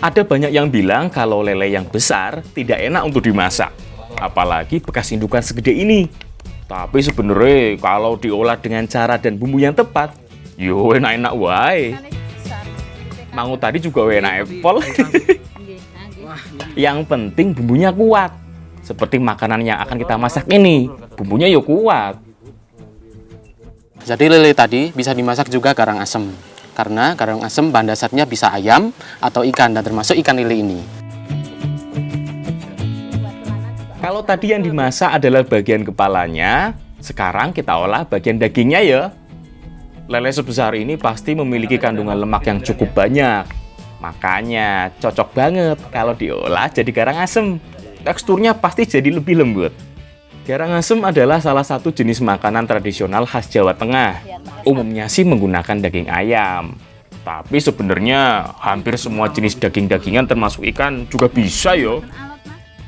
Ada banyak yang bilang kalau lele yang besar tidak enak untuk dimasak, apalagi bekas indukan segede ini. Tapi sebenarnya kalau diolah dengan cara dan bumbu yang tepat, yo enak-enak wae. Mangu tadi juga enak apple. Yang penting bumbunya kuat. Seperti makanan yang akan kita masak ini, bumbunya yo kuat. Jadi lele tadi bisa dimasak juga garang asem. Karena garang asem bahan dasarnya bisa ayam atau ikan, dan termasuk ikan lele ini. Kalau tadi yang dimasak adalah bagian kepalanya, sekarang kita olah bagian dagingnya ya. Lele sebesar ini pasti memiliki kandungan lemak yang cukup banyak. Makanya cocok banget kalau diolah jadi garang asem. Teksturnya pasti jadi lebih lembut. Garang asem adalah salah satu jenis makanan tradisional khas Jawa Tengah. Umumnya sih menggunakan daging ayam. Tapi sebenarnya hampir semua jenis daging-dagingan termasuk ikan juga bisa yo.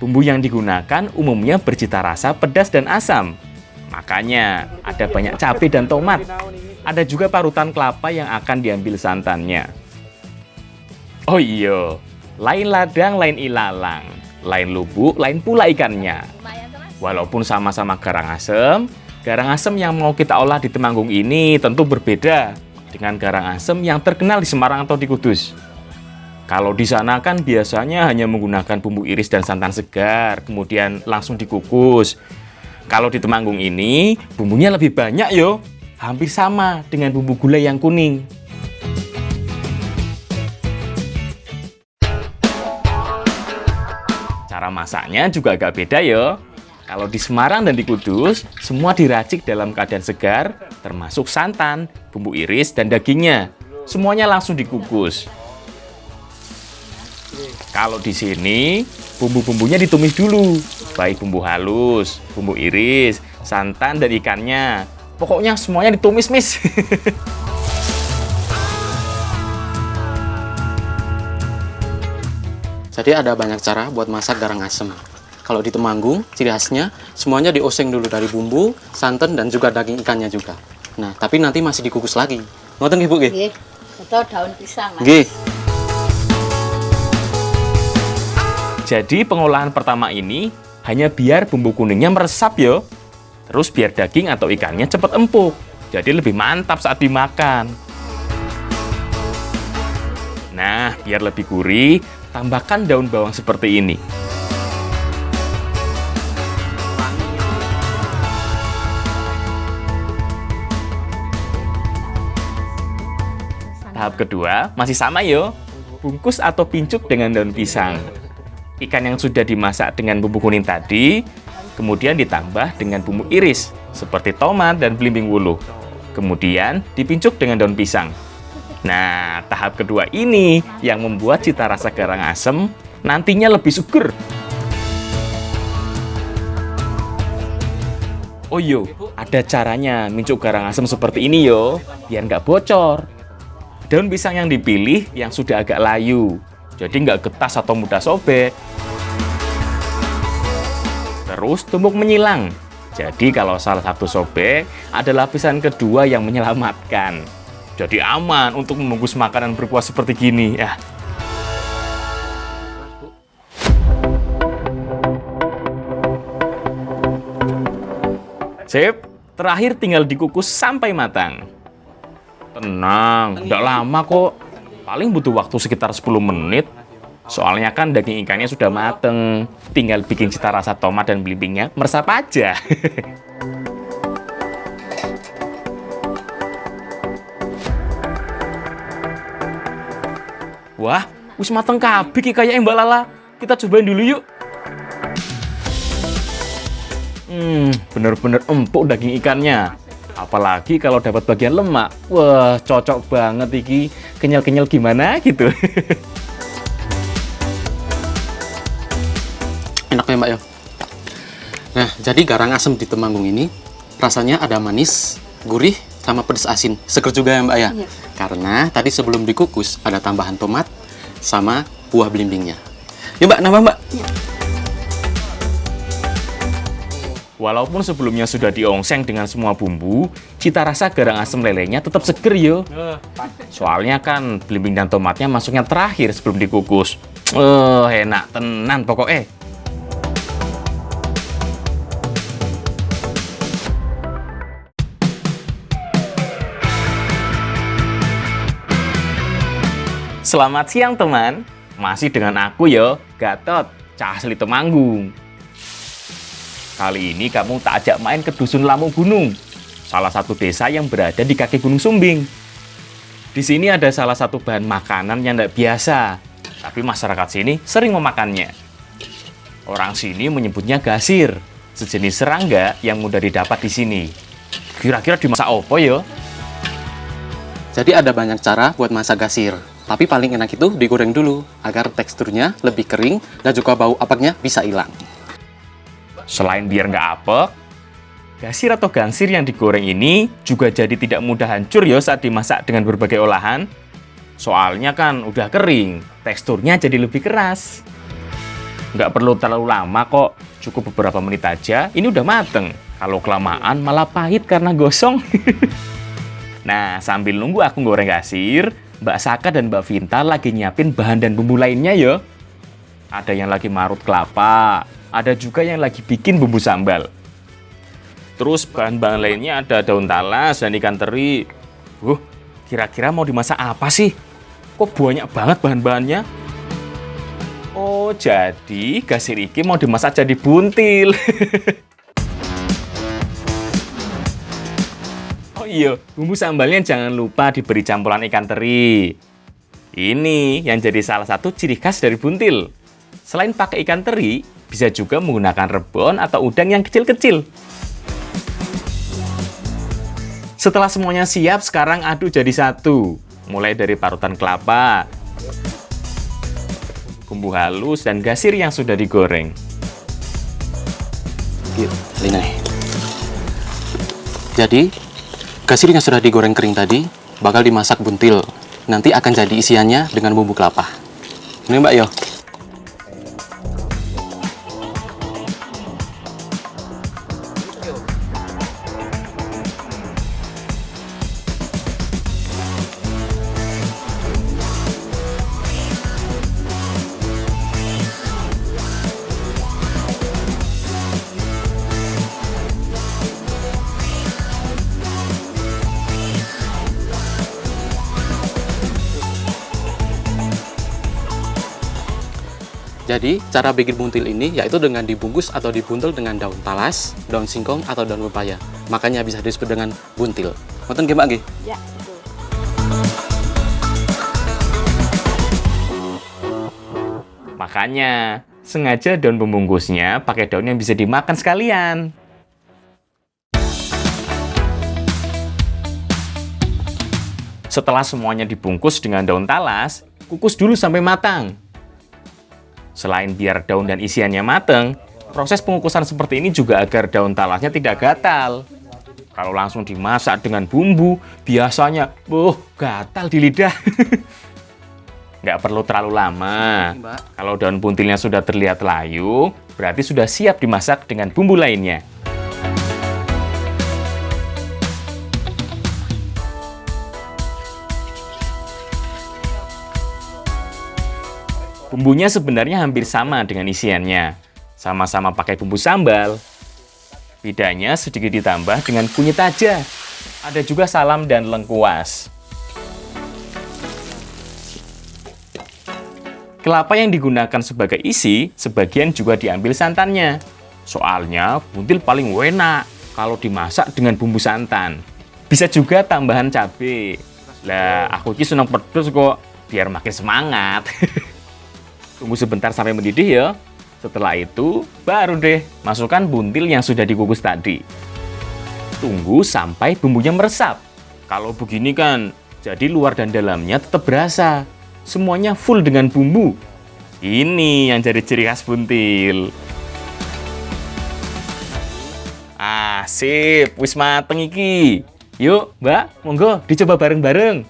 Bumbu yang digunakan umumnya bercita rasa pedas dan asam. Makanya ada banyak cabai dan tomat. Ada juga parutan kelapa yang akan diambil santannya. Oh iya, lain ladang, lain ilalang. Lain lubuk, lain pula ikannya. Walaupun sama-sama garang asem yang mau kita olah di Temanggung ini tentu berbeda dengan garang asem yang terkenal di Semarang atau di Kudus. Kalau di sana kan biasanya hanya menggunakan bumbu iris dan santan segar, kemudian langsung dikukus. Kalau di Temanggung ini, bumbunya lebih banyak yo. Hampir sama dengan bumbu gulai yang kuning. Cara masaknya juga agak beda yo. Kalau di Semarang dan di Kudus, semua diracik dalam keadaan segar, termasuk santan, bumbu iris, dan dagingnya. Semuanya langsung dikukus. Kalau di sini, bumbu-bumbunya ditumis dulu. Baik bumbu halus, bumbu iris, santan, dan ikannya. Pokoknya semuanya ditumis, Miss. Jadi ada banyak cara buat masak garang asem. Kalau di Temanggung, ciri khasnya semuanya dioseng dulu dari bumbu, santan, dan juga daging ikannya juga. Nah, tapi nanti masih dikukus lagi. Ngoten nggih, Bu? Nggih. Atau daun pisang, Mas. Nggih. Jadi pengolahan pertama ini hanya biar bumbu kuningnya meresap yo. Terus biar daging atau ikannya cepat empuk. Jadi lebih mantap saat dimakan. Nah, biar lebih gurih, tambahkan daun bawang seperti ini. Tahap kedua masih sama yo. Bungkus atau pincuk dengan daun pisang. Ikan yang sudah dimasak dengan bumbu kuning tadi, kemudian ditambah dengan bumbu iris, seperti tomat dan belimbing wuluh. Kemudian dipincuk dengan daun pisang. Nah, tahap kedua ini yang membuat cita rasa garang asem nantinya lebih seger. Oh yo, ada caranya mincuk garang asem seperti ini yo, biar nggak bocor. Daun pisang yang dipilih yang sudah agak layu, jadi nggak getas atau mudah sobek. Terus tumbuk menyilang. Jadi kalau salah satu sobek, ada lapisan kedua yang menyelamatkan. Jadi aman untuk membungkus makanan berkuah seperti gini ya. Sip, terakhir tinggal dikukus sampai matang. Tenang, nggak lama kok. Paling butuh waktu sekitar 10 menit. Soalnya kan daging ikannya sudah mateng. Tinggal bikin cita rasa tomat dan belimbingnya meresap aja. Wah, wis mateng kabeh iki kayaknya Mbak Lala. Kita cobain dulu yuk. Bener-bener empuk daging ikannya. Apalagi kalau dapat bagian lemak. Wah, cocok banget iki. Kenyal-kenyal gimana gitu. Enak ya, Mbak ya. Nah, jadi garang asem di Temanggung ini rasanya ada manis, gurih, sama pedas asin. Seger juga ya, Mbak ya. Iya. Karena tadi sebelum dikukus ada tambahan tomat sama buah belimbingnya. Yuk, Mbak, nambah, Mbak. Iya. Walaupun sebelumnya sudah diongseng dengan semua bumbu, cita rasa garang asem lelenya tetap seger yo. Soalnya kan belimbing dan tomatnya masuknya terakhir sebelum dikukus. Enak tenan pokoknya. Selamat siang teman, masih dengan aku yo, Gatot, Cah Asli Temanggung. Kali ini kamu tak ajak main ke Dusun Lamung Gunung, salah satu desa yang berada di kaki Gunung Sumbing. Di sini ada salah satu bahan makanan yang tidak biasa, tapi masyarakat sini sering memakannya. Orang sini menyebutnya gasir, sejenis serangga yang mudah didapat di sini. Kira-kira dimasak apa yo? Jadi ada banyak cara buat masak gasir. Tapi paling enak itu digoreng dulu, agar teksturnya lebih kering dan juga bau apeknya bisa hilang. Selain biar nggak apek, gasir atau gansir yang digoreng ini juga jadi tidak mudah hancur ya saat dimasak dengan berbagai olahan. Soalnya kan udah kering, teksturnya jadi lebih keras. Nggak perlu terlalu lama kok, cukup beberapa menit aja, ini udah mateng. Kalau kelamaan malah pahit karena gosong. Nah, sambil nunggu aku goreng gasir, Mbak Saka dan Mbak Vinta lagi nyiapin bahan dan bumbu lainnya ya. Ada yang lagi marut kelapa, ada juga yang lagi bikin bumbu sambal. Terus bahan-bahan lainnya ada daun talas dan ikan teri. Kira-kira mau dimasak apa sih? Kok banyak banget bahan-bahannya? Oh, jadi gasir iki mau dimasak jadi buntil. Oh iya, bumbu sambalnya jangan lupa diberi campuran ikan teri. Ini yang jadi salah satu ciri khas dari buntil. Selain pakai ikan teri, bisa juga menggunakan rebon atau udang yang kecil-kecil. Setelah semuanya siap, sekarang aduk jadi satu. Mulai dari parutan kelapa, bumbu halus, dan gasir yang sudah digoreng. Ini. Jadi, gasir yang sudah digoreng kering tadi bakal dimasak buntil. Nanti akan jadi isiannya dengan bumbu kelapa. Ini Mbak Yo. Jadi, cara bikin buntil ini yaitu dengan dibungkus atau dibuntel dengan daun talas, daun singkong, atau daun pepaya. Makanya bisa disebut dengan buntil. Nonton gimana, Nggih? Ya, betul. Makanya, sengaja daun pembungkusnya pakai daun yang bisa dimakan sekalian. Setelah semuanya dibungkus dengan daun talas, kukus dulu sampai matang. Selain biar daun dan isiannya mateng, proses pengukusan seperti ini juga agar daun talasnya tidak gatal. Kalau langsung dimasak dengan bumbu, biasanya, gatal di lidah. Nggak perlu terlalu lama. Kalau daun buntilnya sudah terlihat layu, berarti sudah siap dimasak dengan bumbu lainnya. Bumbunya sebenarnya hampir sama dengan isiannya. Sama-sama pakai bumbu sambal. Bedanya sedikit ditambah dengan kunyit aja. Ada juga salam dan lengkuas. Kelapa yang digunakan sebagai isi, sebagian juga diambil santannya. Soalnya buntil paling enak kalau dimasak dengan bumbu santan. Bisa juga tambahan cabai. Lah, aku ini senang pedes kok, biar makin semangat. Tunggu sebentar sampai mendidih ya. Setelah itu, baru deh masukkan buntil yang sudah dikukus tadi. Tunggu sampai bumbunya meresap. Kalau begini kan, jadi luar dan dalamnya tetap berasa. Semuanya full dengan bumbu. Ini yang jadi ciri khas buntil. Sip, wis mateng iki. Yuk, Mbak, monggo dicoba bareng-bareng.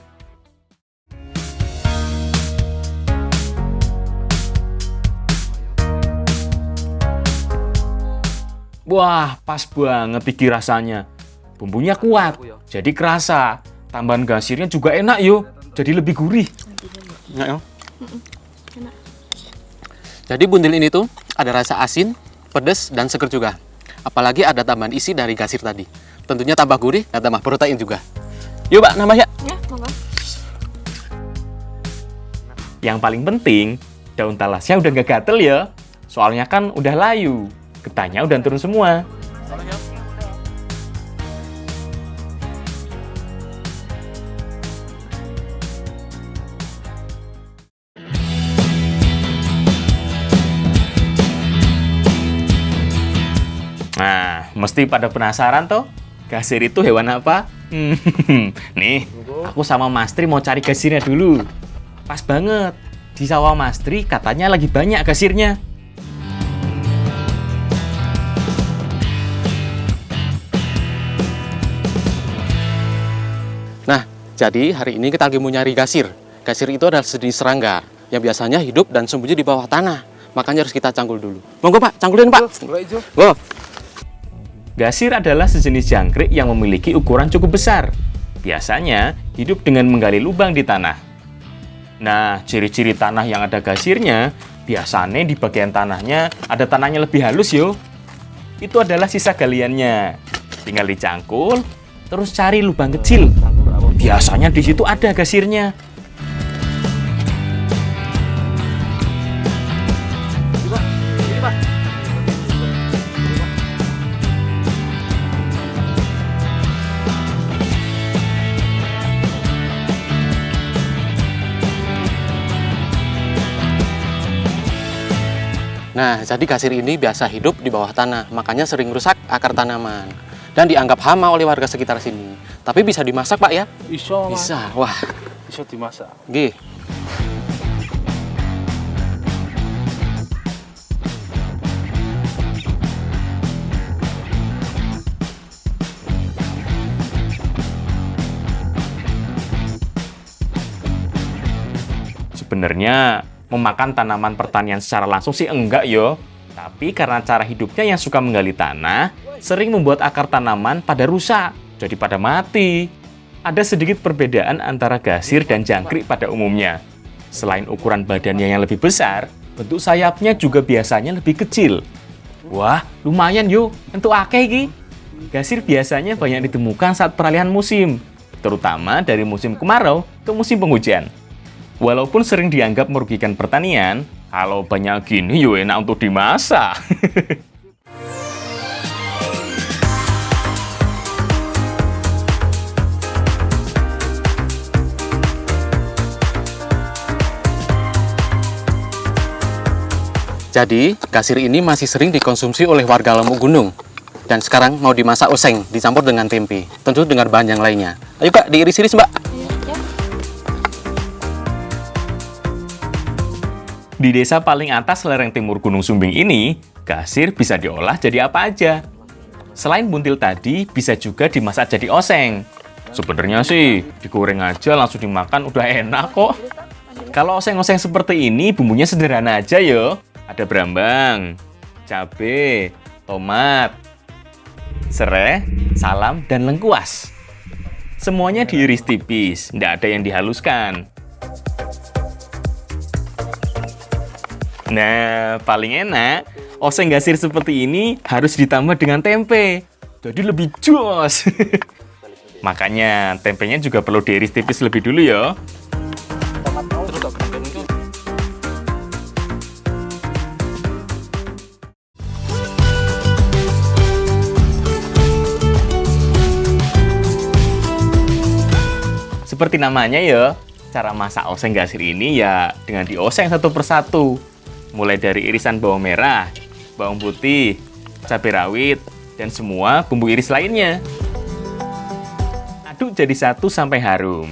Wah, pas banget iki rasanya. Bumbunya kuat, jadi kerasa. Tambahan gasirnya juga enak yo, jadi lebih gurih. Enak ya? Jadi buntil ini tuh ada rasa asin, pedas, dan seger juga. Apalagi ada tambahan isi dari gasir tadi. Tentunya tambah gurih dan tambah protein juga. Yuk Mbak, nambah ya. Ya, monggo. Yang paling penting, daun talasnya udah nggak gatel ya. Soalnya kan udah layu, getahnya udah turun semua. Nah, mesti pada penasaran toh, gasir itu hewan apa? Nih, aku sama Mas Tri mau cari gasirnya dulu. Pas banget, di sawah Mas Tri katanya lagi banyak gasirnya. Nah, jadi hari ini kita lagi mau nyari gasir. Gasir itu adalah sejenis serangga yang biasanya hidup dan sembunyi di bawah tanah. Makanya harus kita cangkul dulu. Monggo Pak, cangkulin Pak. Go. Gasir adalah sejenis jangkrik yang memiliki ukuran cukup besar. Biasanya hidup dengan menggali lubang di tanah. Nah, ciri-ciri tanah yang ada gasirnya, biasanya di bagian tanahnya ada tanahnya lebih halus yo. Itu adalah sisa galiannya. Tinggal dicangkul, terus cari lubang kecil. Biasanya di situ ada gasirnya. Nah, jadi gasir ini biasa hidup di bawah tanah, makanya sering rusak akar tanaman. Dan dianggap hama oleh warga sekitar sini. Tapi bisa dimasak, Pak ya? Bisa. Wah, Bisa dimasak. nggih. Sebenarnya memakan tanaman pertanian secara langsung sih enggak yo. Tapi karena cara hidupnya yang suka menggali tanah, sering membuat akar tanaman pada rusak, jadi pada mati. Ada sedikit perbedaan antara gasir dan jangkrik pada umumnya. Selain ukuran badannya yang lebih besar, bentuk sayapnya juga biasanya lebih kecil. Wah, lumayan yo, entuk akeh iki. Gasir biasanya banyak ditemukan saat peralihan musim, terutama dari musim kemarau ke musim penghujan. Walaupun sering dianggap merugikan pertanian, kalau banyak gini yo enak untuk dimasak. Jadi, gasir ini masih sering dikonsumsi oleh warga Lombok Gunung. Dan sekarang mau dimasak oseng, dicampur dengan tempe. Tentu dengan bahan yang lainnya. Ayo Kak, diiris-iris Mbak. Di desa paling atas lereng timur Gunung Sumbing ini, gasir bisa diolah jadi apa aja. Selain buntil tadi, bisa juga dimasak jadi oseng. Sebenarnya sih, digoreng aja langsung dimakan udah enak kok. Kalau oseng-oseng seperti ini, bumbunya sederhana aja yo. Ada berambang, cabai, tomat, serai, salam, dan lengkuas. Semuanya diiris tipis, nggak ada yang dihaluskan. Nah, paling enak, oseng gasir seperti ini harus ditambah dengan tempe. Jadi lebih jos. Makanya tempenya juga perlu diiris tipis lebih dulu ya. Seperti namanya ya, cara masak oseng gasir ini ya dengan dioseng satu persatu. Mulai dari irisan bawang merah, bawang putih, cabai rawit, dan semua bumbu iris lainnya. Aduk jadi satu sampai harum.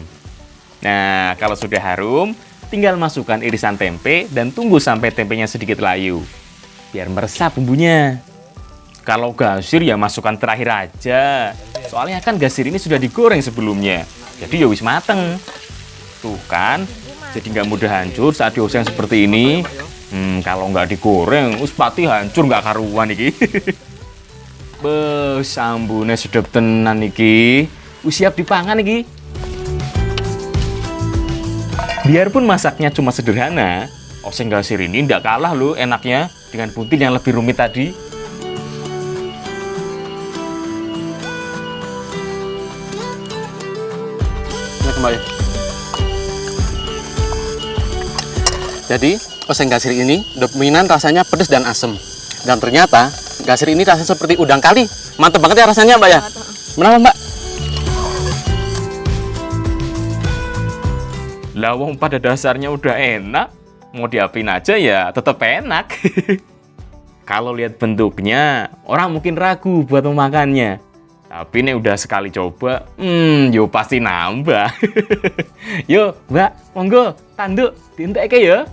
Nah, kalau sudah harum, tinggal masukkan irisan tempe dan tunggu sampai tempenya sedikit layu. Biar meresap bumbunya. Kalau gasir ya masukkan terakhir aja. Soalnya kan gasir ini sudah digoreng sebelumnya. Jadi ya wis mateng. Tuh kan, jadi nggak mudah hancur saat dioseng seperti ini. Kalau nggak digoreng, pasti hancur nggak karuan iki. Bes, ambune sedep tenan iki. Wis siap dipangan iki. Biarpun masaknya cuma sederhana, oseng gasir ini ndak kalah loh enaknya dengan buntil yang lebih rumit tadi. Nah, kembali. Jadi, oseng gasir ini dominan rasanya pedas dan asam. Dan ternyata, gasir ini rasanya seperti udang kali. Mantap banget ya rasanya, Mbak ya? Kenapa, Mbak? Lawang pada dasarnya udah enak, mau diapain aja ya tetap enak. Kalau lihat bentuknya, orang mungkin ragu buat memakannya. Tapi ini udah sekali coba, yo pasti nambah. Yo, Mbak, monggo, tanduk, dientek ya.